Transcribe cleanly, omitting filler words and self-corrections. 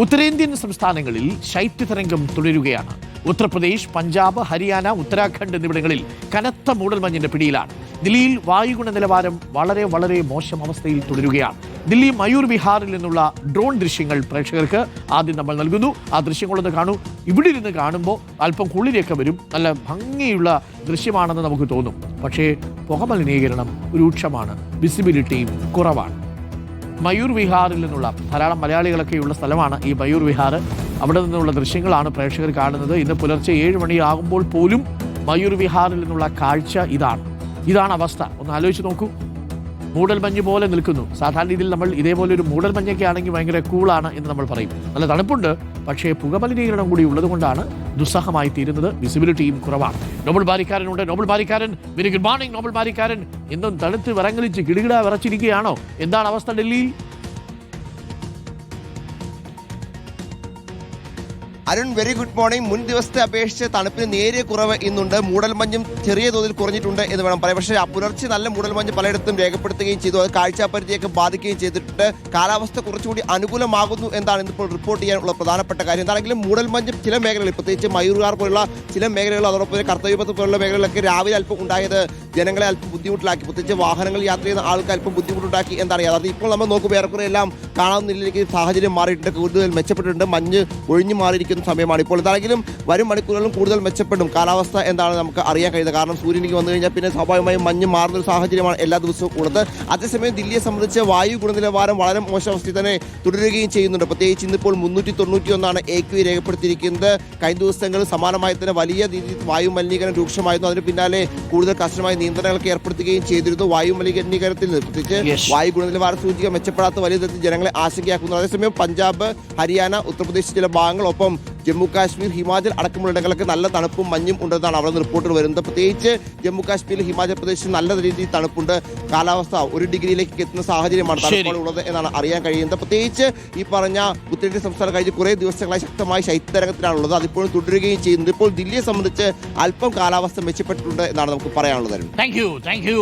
ഉത്തരേന്ത്യൻ സംസ്ഥാനങ്ങളിൽ ശൈത്യതരംഗം തുടരുകയാണ്. ഉത്തർപ്രദേശ്, പഞ്ചാബ്, ഹരിയാന, ഉത്തരാഖണ്ഡ് എന്നിവിടങ്ങളിൽ കനത്ത മൂടൽമഞ്ഞിന്റെ പിടിയിലാണ്. ദില്ലിയിൽ വായുഗുണ നിലവാരം വളരെ മോശം അവസ്ഥയിൽ തുടരുകയാണ്. ദില്ലി മയൂർ വിഹാറിൽ നിന്നുള്ള ഡ്രോൺ ദൃശ്യങ്ങൾ പ്രേക്ഷകർക്ക് ആദ്യം നമ്മൾ നൽകുന്നു. ആ ദൃശ്യങ്ങളൊന്ന് കാണൂ. ഇവിടെ ഇരുന്ന് കാണുമ്പോൾ അല്പം കുളിരൊക്കെ വരും. നല്ല ഭംഗിയുള്ള ദൃശ്യമാണെന്ന് നമുക്ക് തോന്നും. പക്ഷേ പുകമലിനീകരണം രൂക്ഷമാണ്, വിസിബിലിറ്റിയും കുറവാണ്. മയൂർ വിഹാറിൽ നിന്നുള്ള ധാരാളം മലയാളികളൊക്കെയുള്ള സ്ഥലമാണ് ഈ മയൂർ വിഹാർ. അവിടെ നിന്നുള്ള ദൃശ്യങ്ങളാണ് പ്രേക്ഷകർ കാണുന്നത്. ഇന്ന് പുലർച്ചെ 7 മണിയാകുമ്പോൾ പോലും മയൂർ വിഹാറിൽ നിന്നുള്ള കാഴ്ച ഇതാണ് അവസ്ഥ. ഒന്ന് ആലോചിച്ച് നോക്കൂ. മൂടൽമഞ്ഞ് പോലെ നിൽക്കുന്നു. സാധാരണ രീതിയിൽ നമ്മൾ ഇതേപോലെ ഒരു മൂടൽമഞ്ഞൊക്കെ ആണെങ്കിൽ ഭയങ്കര കൂളാണ് എന്ന് നമ്മൾ പറയും. നല്ല തണുപ്പുണ്ട്, പക്ഷേ പുകമലിനീകരണം കൂടി ഉള്ളതുകൊണ്ടാണ് ദുസ്സഹമായി തീരുന്നത്. വിസിബിലിറ്റിയും കുറവാണ്. നോബൽ ബാരിക്കാരനുണ്ട്. Nobel Barikkaran, very good morning. Nobel Barikkaran, ഇന്നും തണുത്ത് വിറങ്ങലിച്ച് കിടുകിട വിറച്ചിരിക്കുകയാണോ? എന്താണ് അവസ്ഥ ഡൽഹിയിൽ? Arun, very good morning. മുൻ ദിവസത്തെ അപേക്ഷിച്ച് തണുപ്പിന് നേരിയ കുറവ് ഇന്നുണ്ട്. മൂടൽമഞ്ഞും ചെറിയ തോതിൽ കുറഞ്ഞിട്ടുണ്ട് എന്ന് വേണം പറയാം. പക്ഷേ പുലർച്ചെ നല്ല മൂടൽമഞ്ഞ് പലയിടത്തും രേഖപ്പെടുത്തുകയും ചെയ്തു. അത് കാഴ്ചാപരിധിയൊക്കെ ബാധിക്കുകയും ചെയ്തിട്ടുണ്ട്. കാലാവസ്ഥ കുറച്ചുകൂടി അനുകൂലമാകുന്നു എന്നാണ് ഇന്നിപ്പോൾ റിപ്പോർട്ട് ചെയ്യാനുള്ള പ്രധാനപ്പെട്ട കാര്യം. എന്താണെങ്കിലും മൂടൽമഞ്ഞ് ചില മേഖലകളിൽ, പ്രത്യേകിച്ച് മയൂർകാർ പോലുള്ള ചില മേഖലകൾ, അതോടൊപ്പം കർത്തവ്യപഥ പോലുള്ള മേഖലകളിലൊക്കെ രാവിലെ അല്പം ഉണ്ടായത് ജനങ്ങളെ അല്പം ബുദ്ധിമുട്ടിലാക്കി. പ്രത്യേകിച്ച് വാഹനങ്ങൾ യാത്ര ചെയ്യുന്ന ആൾക്ക് അല്പം ബുദ്ധിമുട്ടുണ്ടാക്കി എന്നറിയാം. അത് ഇപ്പോൾ നമ്മൾ നോക്കുമ്പോൾ ഏറെക്കുറെ എല്ലാം കാണാവുന്നതിലേക്ക് സാഹചര്യം മാറിയിട്ടുണ്ട്. കൂടുതൽ മെച്ചപ്പെട്ടിട്ടുണ്ട്. മഞ്ഞ് ഒഴിഞ്ഞു മാറിയിരിക്കുന്ന സമയമാണ് ഇപ്പോൾ. എന്താണെങ്കിലും വരും മണിക്കൂറുകളിലും കൂടുതൽ മെച്ചപ്പെടും കാലാവസ്ഥ എന്താണ് നമുക്ക് അറിയാൻ കഴിയുന്നത്. കാരണം സൂര്യനിലേക്ക് വന്നു കഴിഞ്ഞാൽ പിന്നെ സ്വാഭാവികമായും മഞ്ഞ് മാറുന്ന ഒരു സാഹചര്യമാണ് എല്ലാ ദിവസവും ഉള്ളത്. അതേസമയം ദില്ലിയെ സംബന്ധിച്ച് വായു ഗുണനിലവാരം വളരെ മോശം അവസ്ഥയിൽ തന്നെ തുടരുകയും ചെയ്യുന്നുണ്ട്. പ്രത്യേകിച്ച് ഇന്നിപ്പോൾ 391 AQI രേഖപ്പെടുത്തിയിരിക്കുന്നത്. കഴിഞ്ഞ ദിവസങ്ങളിൽ സമാനമായി തന്നെ വലിയ രീതിയിൽ വായു മലിനീകരണം രൂക്ഷമായിരുന്നു. അതിന് പിന്നാലെ കൂടുതൽ കർശനമായ നിയന്ത്രണങ്ങൾക്ക് ഏർപ്പെടുത്തുകയും ചെയ്തിരുന്നു. വായു മലിനീകരണത്തിൽ പ്രത്യേകിച്ച് വായു ഗുണനിലവാര സൂചിക മെച്ചപ്പെടാത്ത വലിയ തരത്തിൽ ജനങ്ങളെ ആശങ്കയാക്കുന്നു. അതേസമയം പഞ്ചാബ്, ഹരിയാന, ഉത്തർപ്രദേശ് ചില ഭാഗങ്ങളൊപ്പം ജമ്മു കാശ്മീർ, ഹിമാചൽ അടക്കമുള്ള ഇടങ്ങളിലൊക്കെ നല്ല തണുപ്പും മഞ്ഞും ഉണ്ടെന്നാണ് അവിടെ നിന്ന് റിപ്പോർട്ടുകൾ വരുന്നത്. പ്രത്യേകിച്ച് ജമ്മു കാശ്മീരിൽ, ഹിമാചൽ പ്രദേശിൽ നല്ല രീതിയിൽ തണുപ്പുണ്ട്. കാലാവസ്ഥ 1 ഡിഗ്രിയിലേക്ക് എത്തുന്ന സാഹചര്യമാണ് തണുപ്പുള്ളത് എന്നാണ് അറിയാൻ കഴിയുന്നത്. പ്രത്യേകിച്ച് ഈ പറഞ്ഞ ഉത്തരേന്ത്യൻ സംസ്ഥാനം കഴിഞ്ഞ് കുറേ ദിവസങ്ങളായി ശക്തമായ ശൈത്യതരംഗത്തിലാണുള്ളത്. അതിപ്പോഴും തുടരുകയും ചെയ്യുന്നത്. ഇപ്പോൾ ദില്ലിയെ സംബന്ധിച്ച് അല്പം കാലാവസ്ഥ മെച്ചപ്പെട്ടിട്ടുണ്ട് എന്നാണ് നമുക്ക് പറയാനുള്ളത്. Thank you